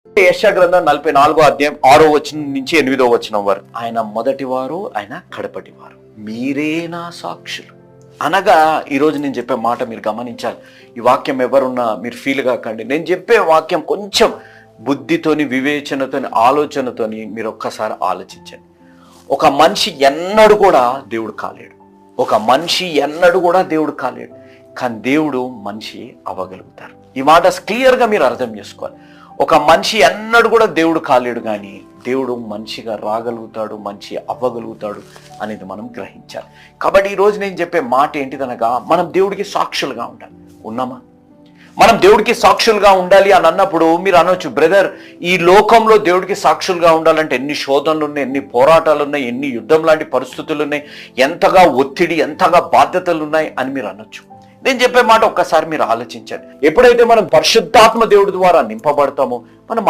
యెషయా గ్రంథం 44వ అధ్యాయం 6వ వచనం నుంచి 8వ వచనం వరకు, ఆయన మొదటివారు, ఆయన కడపటివారు, మీరే నా సాక్షులు అనగా, ఈరోజు నేను చెప్పే మాట మీరు గమనించాలి. ఈ వాక్యం ఎవరున్నా మీరు ఫీల్ కాకండి. నేను చెప్పే వాక్యం కొంచెం బుద్ధితోని, వివేచనతోని, ఆలోచనతోని మీరు ఒక్కసారి ఆలోచించండి. ఒక మనిషి ఎన్నడూ కూడా దేవుడు కాలేడు. ఒక మనిషి ఎన్నడూ కూడా దేవుడు కాలేడు. కానీ దేవుడు మనిషి అవ్వగలుగుతారు. ఈ మాట క్లియర్గా మీరు అర్థం చేసుకోవాలి. ఒక మనిషి ఎన్నడూ కూడా దేవుడు కాలేడు, కానీ దేవుడు మనిషిగా రాగలుగుతాడు, మనిషి అవ్వగలుగుతాడు అనేది మనం గ్రహించాలి. కాబట్టి ఈరోజు నేను చెప్పే మాట ఏంటిదనగా, మనం దేవుడికి సాక్షులుగా ఉండాలి. ఉన్నామా? మనం దేవుడికి సాక్షులుగా ఉండాలి అని అన్నప్పుడు మీరు అనొచ్చు, బ్రదర్, ఈ లోకంలో దేవుడికి సాక్షులుగా ఉండాలంటే ఎన్ని శోధనలు ఉన్నాయి, ఎన్ని పోరాటాలు ఉన్నాయి, ఎన్ని యుద్ధం లాంటి పరిస్థితులు ఉన్నాయి, ఎంతగా ఒత్తిడి, ఎంతగా బాధ్యతలు ఉన్నాయి అని మీరు అనొచ్చు. నేను చెప్పే మాట ఒక్కసారి మీరు ఆలోచించండి. ఎప్పుడైతే మనం పరిశుద్ధాత్మ దేవుడి ద్వారా నింపబడతామో మనం